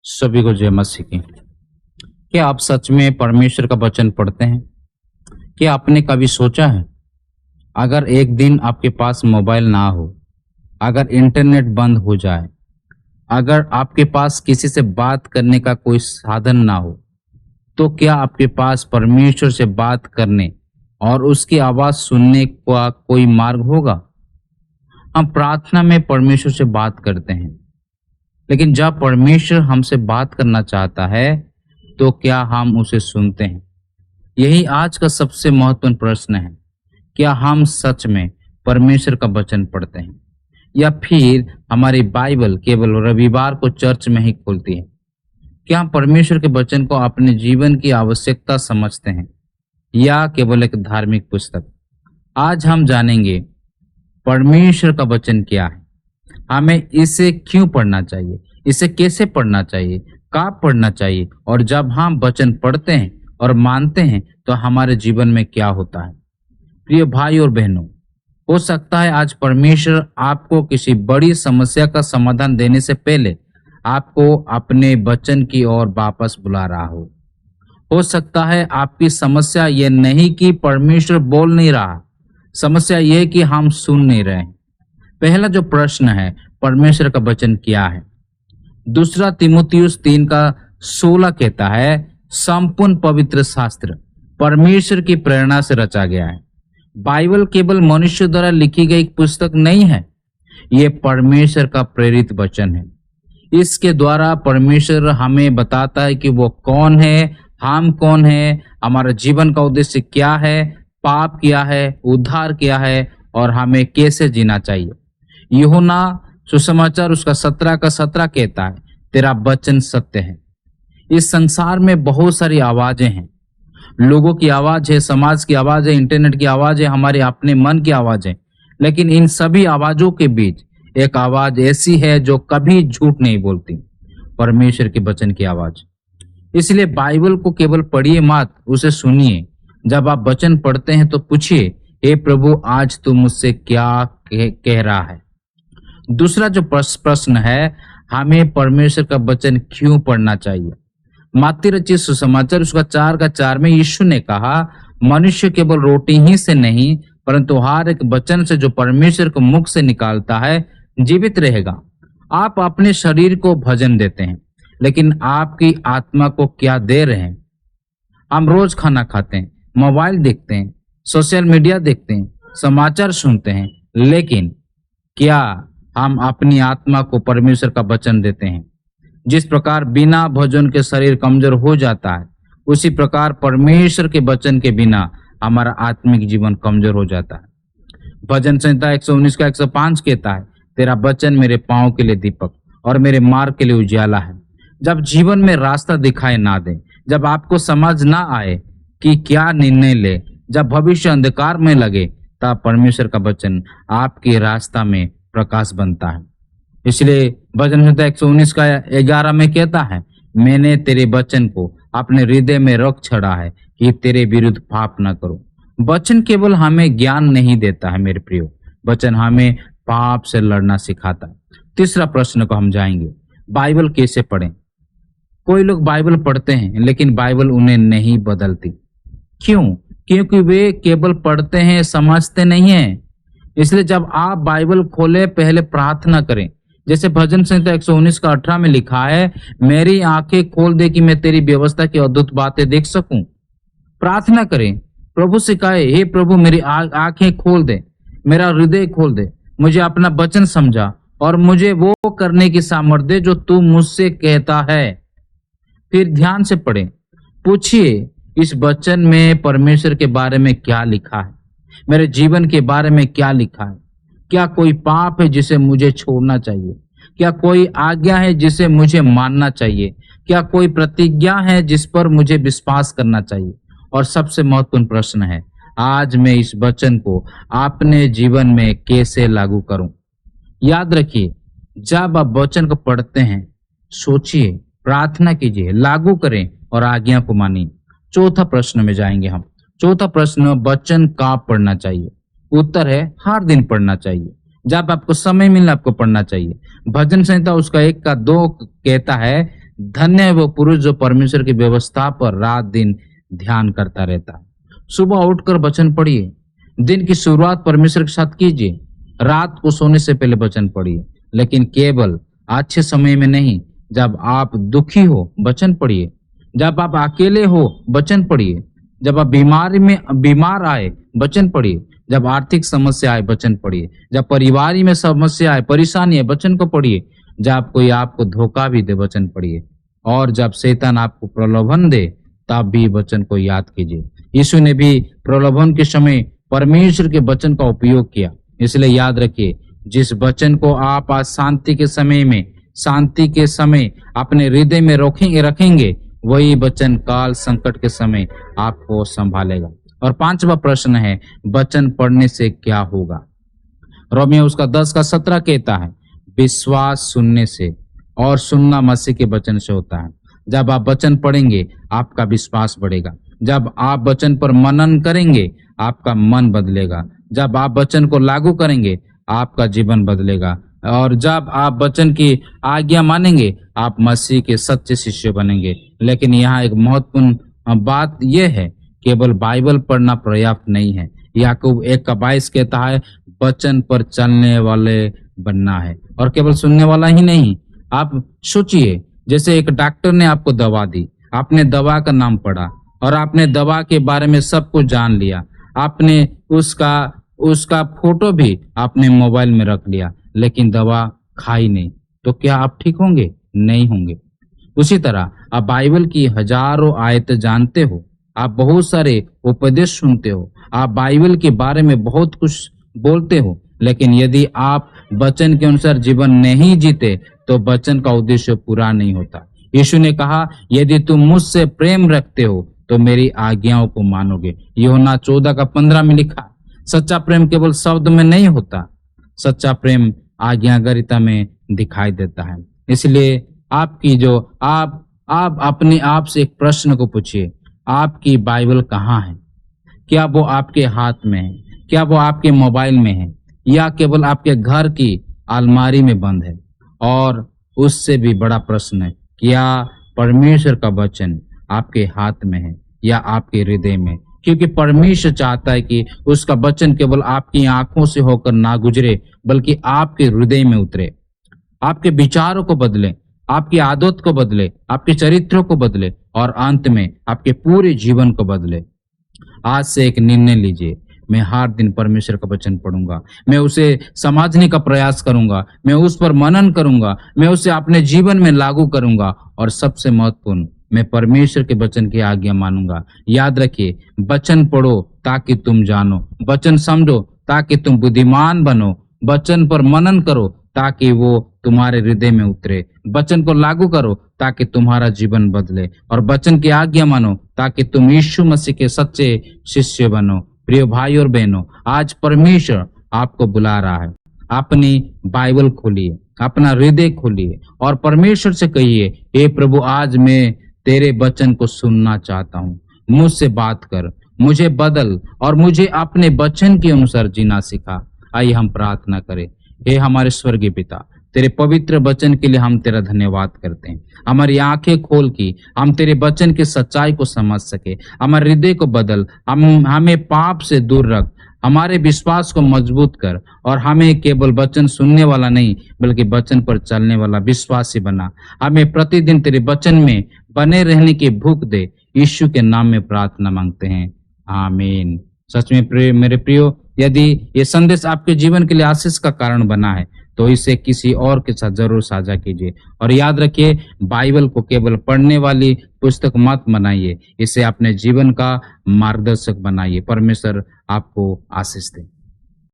सभी को जय मसीह की। क्या आप सच में परमेश्वर का वचन पढ़ते हैं? क्या आपने कभी सोचा है, अगर एक दिन आपके पास मोबाइल ना हो, अगर इंटरनेट बंद हो जाए, अगर आपके पास किसी से बात करने का कोई साधन ना हो, तो क्या आपके पास परमेश्वर से बात करने और उसकी आवाज सुनने का कोई मार्ग होगा? हम प्रार्थना में परमेश्वर से बात करते हैं, लेकिन जब परमेश्वर हमसे बात करना चाहता है तो क्या हम उसे सुनते हैं? यही आज का सबसे महत्वपूर्ण प्रश्न है। क्या हम सच में परमेश्वर का वचन पढ़ते हैं, या फिर हमारी बाइबल केवल रविवार को चर्च में ही खुलती है? क्या हम परमेश्वर के वचन को अपने जीवन की आवश्यकता समझते हैं, या केवल एक धार्मिक पुस्तक? आज हम जानेंगे परमेश्वर का वचन क्या है, हमें इसे क्यों पढ़ना चाहिए, इसे कैसे पढ़ना चाहिए, कब पढ़ना चाहिए, और जब हम वचन पढ़ते हैं और मानते हैं तो हमारे जीवन में क्या होता है। प्रिय भाई और बहनों, हो सकता है आज परमेश्वर आपको किसी बड़ी समस्या का समाधान देने से पहले आपको अपने वचन की ओर वापस बुला रहा हो सकता है आपकी समस्या यह नहीं कि परमेश्वर बोल नहीं रहा, समस्या यह है कि हम सुन नहीं रहे हैं। पहला जो प्रश्न है, परमेश्वर का वचन क्या है? दूसरा तीमुथियुस 3:16 कहता है, संपूर्ण पवित्र शास्त्र परमेश्वर की प्रेरणा से रचा गया है। बाइबल केवल मनुष्य द्वारा लिखी गई पुस्तक नहीं है, ये परमेश्वर का प्रेरित वचन है। इसके द्वारा परमेश्वर हमें बताता है कि वो कौन है, हम कौन है, हमारा जीवन का उद्देश्य क्या है, पाप क्या है, उद्धार क्या है, और हमें कैसे जीना चाहिए। यूहन्ना सुसमाचार उसका 17:17 कहता है, तेरा वचन सत्य है। इस संसार में बहुत सारी आवाजें हैं, लोगों की आवाज है, समाज की आवाज है, इंटरनेट की आवाज है, हमारे अपने मन की आवाज है, लेकिन इन सभी आवाजों के बीच एक आवाज ऐसी है जो कभी झूठ नहीं बोलती, परमेश्वर के वचन की आवाज। इसलिए बाइबल को केवल पढ़िए मत, उसे सुनिए। जब आप वचन पढ़ते हैं तो पूछिए, हे प्रभु, आज तू मुझसे क्या कह रहा है। दूसरा जो प्रश्न है, हमें परमेश्वर का वचन क्यों पढ़ना चाहिए। मत्ती रचित सुसमाचार उसका 4:4 में यीशु ने कहा, मनुष्य केवल रोटी ही से नहीं परंतु हर एक वचन से जो परमेश्वर के मुख से निकालता है जीवित रहेगा। आप अपने शरीर को भोजन देते हैं, लेकिन आपकी आत्मा को क्या दे रहे हैं? हम रोज खाना खाते हैं, मोबाइल देखते हैं, सोशल मीडिया देखते हैं, समाचार सुनते हैं, लेकिन क्या हम अपनी आत्मा को परमेश्वर का वचन देते हैं? जिस प्रकार बिना भोजन के शरीर कमजोर हो जाता है, उसी प्रकार परमेश्वर के वचन के बिना हमारा आत्मिक जीवन कमजोर हो जाता है। भजन संहिता 119:105 कहता है, तेरा वचन मेरे पांव के लिए दीपक और मेरे मार्ग के लिए उजियाला है। जब जीवन में रास्ता दिखाई ना दे, जब आपको समझ ना आए कि क्या निर्णय ले, जब भविष्य अंधकार में लगे, तब परमेश्वर का वचन आपके रास्ता में प्रकाश बनता है। इसलिए भजन संहिता 119:11 में कहता है, मैंने तेरे वचन को अपने हृदय में रख छड़ा है कि तेरे विरुद्ध पाप न करो। वचन केवल हमें ज्ञान नहीं देता है मेरे प्रियो, वचन हमें पाप से लड़ना सिखाता है। तीसरा प्रश्न को हम जाएंगे, बाइबल कैसे पढ़ें। कोई लोग बाइबल पढ़ते हैं लेकिन बाइबल उन्हें नहीं बदलती। क्यों? क्योंकि वे केवल पढ़ते हैं, समझते नहीं हैं। इसलिए जब आप बाइबल खोले, पहले प्रार्थना करें। जैसे भजन संहिता 119:18 में लिखा है, मेरी आंखें खोल दे कि मैं तेरी व्यवस्था की अद्भुत बातें देख सकूं। प्रार्थना करें, प्रभु से कहे, हे प्रभु, मेरी आंखें खोल दे, मेरा हृदय खोल दे, मुझे अपना वचन समझा और मुझे वो करने की सामर्थ्य दे जो तू मुझसे कहता है। फिर ध्यान से पढ़ें, पूछिए, इस वचन में परमेश्वर के बारे में क्या लिखा है, मेरे जीवन के बारे में क्या लिखा है। क्या कोई पाप है जिसे मुझे छोड़ना चाहिए? क्या कोई आज्ञा है जिसे मुझे मानना चाहिए? क्या कोई प्रतिज्ञा है जिस पर मुझे विश्वास करना चाहिए? और सबसे महत्वपूर्ण प्रश्न है, आज मैं इस वचन को अपने जीवन में कैसे लागू करूं? याद रखिए, जब आप वचन को पढ़ते हैं, सोचिए, प्रार्थना कीजिए, लागू करें और आज्ञा को मानिए। चौथा प्रश्न में जाएंगे हम। चौथा प्रश्न, वचन कब पढ़ना चाहिए? उत्तर है, हर दिन पढ़ना चाहिए। जब आपको समय मिले आपको पढ़ना चाहिए। भजन संहिता उसका 1:2 कहता है, धन्य है वो पुरुष जो परमेश्वर की व्यवस्था पर रात दिन ध्यान करता रहता है। सुबह उठकर वचन पढ़िए, दिन की शुरुआत परमेश्वर के साथ कीजिए, रात को सोने से पहले वचन पढ़िए, लेकिन केवल अच्छे समय में नहीं। जब आप दुखी हो वचन पढ़िए, जब आप अकेले हो वचन पढ़िए, जब आप बीमार आए वचन पढ़िए, जब आर्थिक समस्या आए वचन पढ़िए, जब परिवार में समस्या आए, परेशानी है, वचन को पढ़िए, जब कोई आपको धोखा भी दे वचन पढ़िए, और जब शैतान आपको प्रलोभन दे तब भी वचन को याद कीजिए। यीशु ने भी प्रलोभन के समय परमेश्वर के वचन का उपयोग किया। इसलिए याद रखिए, जिस वचन को आप आज शांति के समय अपने हृदय में रखेंगे, वही वचन काल संकट के समय आपको संभालेगा। और 5वां प्रश्न है, वचन पढ़ने से क्या होगा? रोमियो उसका 10:17 कहता है, विश्वास सुनने से और सुनना मसीह के वचन से होता है। जब आप वचन पढ़ेंगे आपका विश्वास बढ़ेगा। जब आप वचन पर मनन करेंगे आपका मन बदलेगा। जब आप वचन को लागू करेंगे आपका जीवन बदलेगा। और जब आप वचन की आज्ञा मानेंगे आप मसीह के सच्चे शिष्य बनेंगे। लेकिन यहाँ एक महत्वपूर्ण बात यह है, केवल बाइबल पढ़ना पर्याप्त नहीं है। याकूब 1:22 कहता है, वचन पर चलने वाले बनना है। और केवल सुनने वाला ही नहीं। आप सोचिए, जैसे एक डॉक्टर ने आपको दवा दी, आपने दवा का नाम पढ़ा और आपने दवा के बारे में सब कुछ जान लिया, आपने उसका फोटो भी आपने मोबाइल में रख लिया, लेकिन दवा खाई नहीं, तो क्या आप ठीक होंगे? नहीं होंगे। उसी तरह आप बाइबल की हजारों आयतें जानते हो, आप बहुत सारे उपदेश सुनते हो, आप बाइबल के बारे में बहुत कुछ बोलते हो, लेकिन यदि आप वचन के अनुसार जीवन नहीं जीते तो वचन का उद्देश्य पूरा नहीं होता। यीशु ने कहा, यदि तुम मुझसे प्रेम रखते हो तो मेरी आज्ञाओं को मानोगे। यूहन्ना 14:15 में लिखा। सच्चा प्रेम केवल शब्द में नहीं होता, सच्चा प्रेम आज्ञाकारिता में दिखाई देता है। इसलिए आप अपने आप से एक प्रश्न को पूछिए, आपकी बाइबल कहाँ है? क्या वो आपके हाथ में है? क्या वो आपके मोबाइल में है, या केवल आपके घर की अलमारी में बंद है? और उससे भी बड़ा प्रश्न है, क्या परमेश्वर का वचन आपके हाथ में है या आपके हृदय में? क्योंकि परमेश्वर चाहता है कि उसका वचन केवल आपकी आंखों से होकर ना गुजरे, बल्कि आपके हृदय में उतरे, आपके विचारों को बदले, आपकी आदत को बदले, आपके चरित्रों को बदले और अंत में आपके पूरे जीवन को बदले। आज से एक निर्णय लीजिए, मैं हर दिन परमेश्वर का वचन पढ़ूंगा, मैं उसे समझने का प्रयास करूंगा, मैं उस पर मनन करूंगा, मैं उसे अपने जीवन में लागू करूंगा, और सबसे महत्वपूर्ण, मैं परमेश्वर के वचन की आज्ञा मानूंगा। याद रखिए, वचन पढ़ो ताकि तुम जानो, वचन समझो ताकि तुम बुद्धिमान बनो, वचन पर मनन करो ताकि वो तुम्हारे हृदय में उतरे, वचन को लागू करो ताकि तुम्हारा जीवन बदले, और वचन की आज्ञा मानो ताकि तुम यीशु मसीह के सच्चे शिष्य बनो। प्रिय भाई और बहनों, आज परमेश्वर आपको बुला रहा है। अपनी बाइबल खोलिए, अपना हृदय खोलिए और परमेश्वर से कहिए, हे प्रभु, आज मैं तेरे वचन को सुनना चाहता हूँ, मुझसे बात कर, मुझे बदल और मुझे अपने वचन के अनुसार जीना सिखा। आइए हम प्रार्थना करें। हे हमारे स्वर्गीय पिता, तेरे पवित्र वचन के लिए हम तेरा धन्यवाद करते हैं। हमारी आंखें खोल की हम तेरे वचन की सच्चाई को समझ सके, हमारे हृदय को बदल, हमें पाप से दूर रख, हमारे विश्वास को मजबूत कर, और हमें केवल वचन सुनने वाला नहीं बल्कि वचन पर चलने वाला विश्वासी बना। हमें प्रतिदिन तेरे वचन में बने रहने की भूख दे। यीशु के नाम में प्रार्थना मांगते हैं, आमीन। सच में मेरे प्रियो, यदि ये संदेश आपके जीवन के लिए आशीष का कारण बना है तो इसे किसी और के साथ जरूर साझा कीजिए। और याद रखिए, बाइबल को केवल पढ़ने वाली पुस्तक मत बनाइए, इसे अपने जीवन का मार्गदर्शक बनाइए। परमेश्वर आपको आशीष दे।